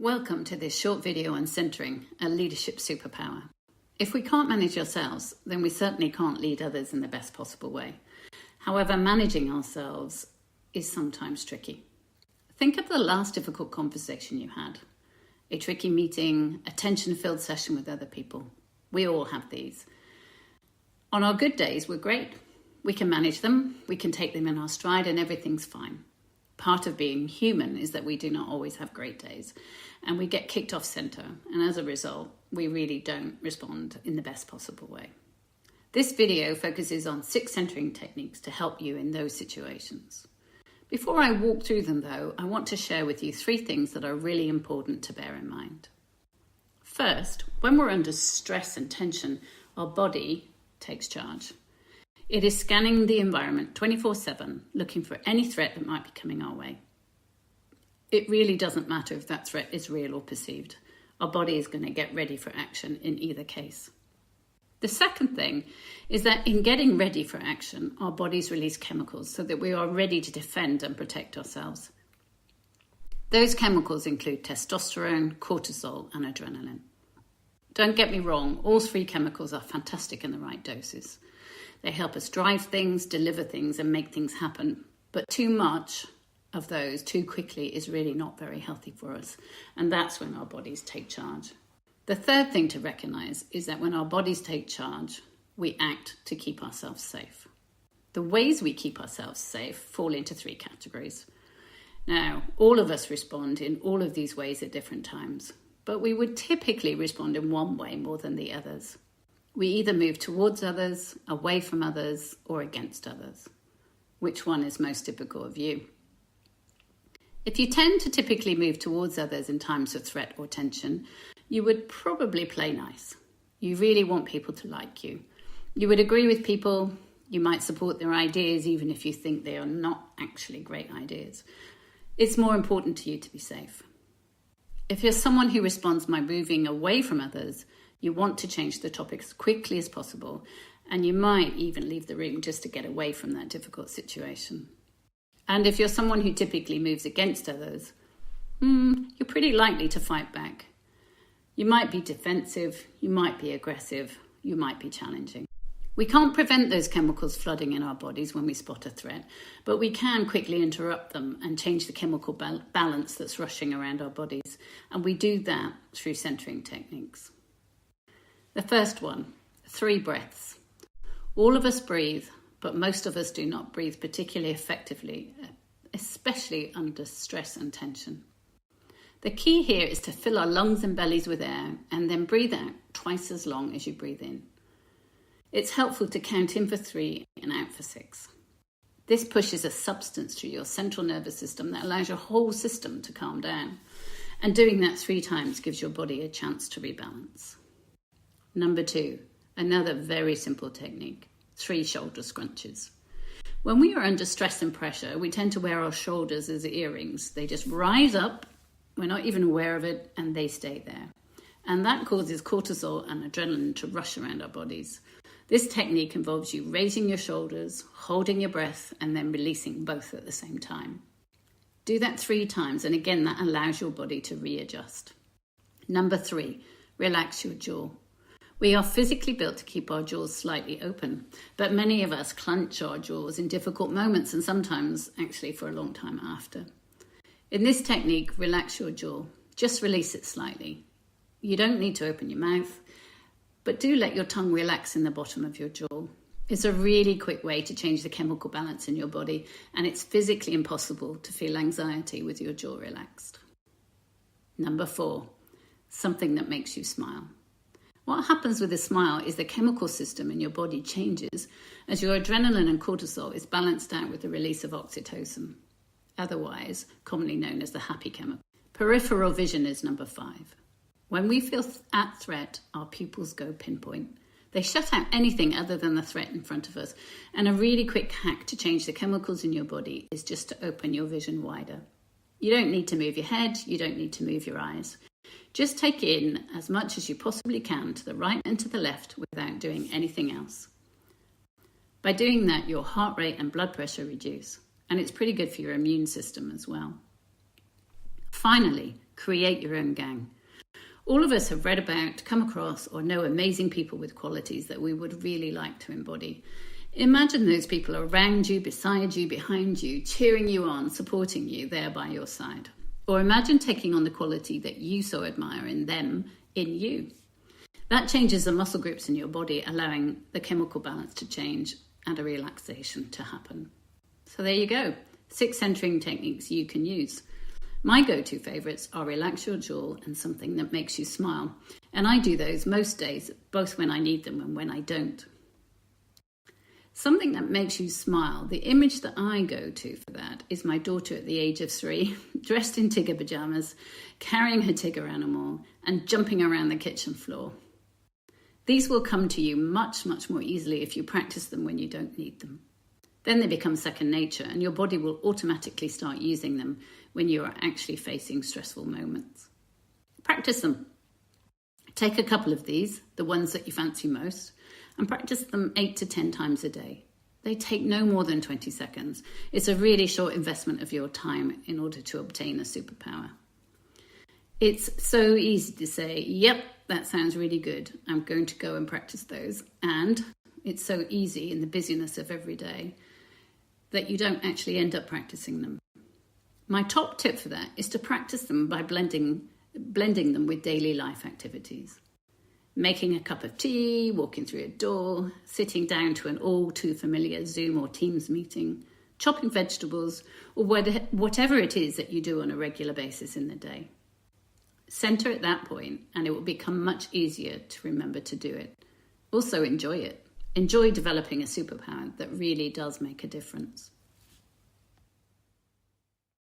Welcome to this short video on centering, a leadership superpower. If we can't manage ourselves, then we certainly can't lead others in the best possible way. However, managing ourselves is sometimes tricky. Think of the last difficult conversation you had, a tricky meeting, a tension-filled session with other people. We all have these. On our good days, we're great. We can manage them, we can take them in our stride, and everything's fine. Part of being human is that we do not always have great days and we get kicked off center, and as a result, we really don't respond in the best possible way. This video focuses on 6 centering techniques to help you in those situations. Before I walk through them though, I want to share with you 3 things that are really important to bear in mind. First, when we're under stress and tension, our body takes charge. It is scanning the environment 24/7, looking for any threat that might be coming our way. It really doesn't matter if that threat is real or perceived. Our body is going to get ready for action in either case. The second thing is that in getting ready for action, our bodies release chemicals so that we are ready to defend and protect ourselves. Those chemicals include testosterone, cortisol, and adrenaline. Don't get me wrong, all 3 chemicals are fantastic in the right doses. They help us drive things, deliver things, and make things happen. But too much of those too quickly is really not very healthy for us. And that's when our bodies take charge. The third thing to recognize is that when our bodies take charge, we act to keep ourselves safe. The ways we keep ourselves safe fall into 3 categories. Now, all of us respond in all of these ways at different times, but we would typically respond in one way more than the others. We either move towards others, away from others, or against others. Which one is most typical of you? If you tend to typically move towards others in times of threat or tension, you would probably play nice. You really want people to like you. You would agree with people. You might support their ideas even if you think they are not actually great ideas. It's more important to you to be safe. If you're someone who responds by moving away from others, you want to change the topic as quickly as possible, and you might even leave the room just to get away from that difficult situation. And if you're someone who typically moves against others, you're pretty likely to fight back. You might be defensive, you might be aggressive, you might be challenging. We can't prevent those chemicals flooding in our bodies when we spot a threat, but we can quickly interrupt them and change the chemical balance that's rushing around our bodies. And we do that through centering techniques. The first one, 3 breaths. All of us breathe, but most of us do not breathe particularly effectively, especially under stress and tension. The key here is to fill our lungs and bellies with air and then breathe out twice as long as you breathe in. It's helpful to count in for 3 and out for 6. This pushes a substance through your central nervous system that allows your whole system to calm down. And doing that 3 times gives your body a chance to rebalance. Number 2, another very simple technique, 3 shoulder scrunches. When we are under stress and pressure, we tend to wear our shoulders as earrings. They just rise up, we're not even aware of it, and they stay there. And that causes cortisol and adrenaline to rush around our bodies. This technique involves you raising your shoulders, holding your breath, and then releasing both at the same time. Do that 3 times, and again, that allows your body to readjust. Number 3, relax your jaw. We are physically built to keep our jaws slightly open, but many of us clench our jaws in difficult moments and sometimes actually for a long time after. In this technique, relax your jaw. Just release it slightly. You don't need to open your mouth, but do let your tongue relax in the bottom of your jaw. It's a really quick way to change the chemical balance in your body, and it's physically impossible to feel anxiety with your jaw relaxed. Number 4, something that makes you smile. What happens with a smile is the chemical system in your body changes as your adrenaline and cortisol is balanced out with the release of oxytocin, otherwise commonly known as the happy chemical. Peripheral vision is number 5. When we feel at threat, our pupils go pinpoint. They shut out anything other than the threat in front of us, and a really quick hack to change the chemicals in your body is just to open your vision wider. You don't need to move your head, you don't need to move your eyes. Just take in as much as you possibly can to the right and to the left without doing anything else. By doing that, your heart rate and blood pressure reduce, and it's pretty good for your immune system as well. Finally, Create your own gang. All of us have read about, come across, or know amazing people with qualities that we would really like to embody. Imagine those people around you, beside you, behind you, cheering you on, supporting you, there by your side. Or imagine taking on the quality that you so admire in them, in you. That changes the muscle groups in your body, allowing the chemical balance to change and a relaxation to happen. So there you go, 6 centering techniques you can use. My go-to favourites are relax your jaw and something that makes you smile. And I do those most days, both when I need them and when I don't. Something that makes you smile, the image that I go to for that is my daughter at the age of 3, dressed in Tigger pyjamas, carrying her Tigger animal and jumping around the kitchen floor. These will come to you much, much more easily if you practice them when you don't need them. Then they become second nature and your body will automatically start using them when you are actually facing stressful moments. Practice them. Take a couple of these, the ones that you fancy most, and practice them 8 to 10 times a day. They take no more than 20 seconds. It's a really short investment of your time in order to obtain a superpower. It's so easy to say, yep, that sounds really good. I'm going to go and practice those. And it's so easy in the busyness of every day that you don't actually end up practicing them. My top tip for that is to practice them by blending them with daily life activities. Making a cup of tea, walking through a door, sitting down to an all too familiar Zoom or Teams meeting, chopping vegetables, or whatever it is that you do on a regular basis in the day. Center at that point and it will become much easier to remember to do it. Also enjoy it. Enjoy developing a superpower that really does make a difference.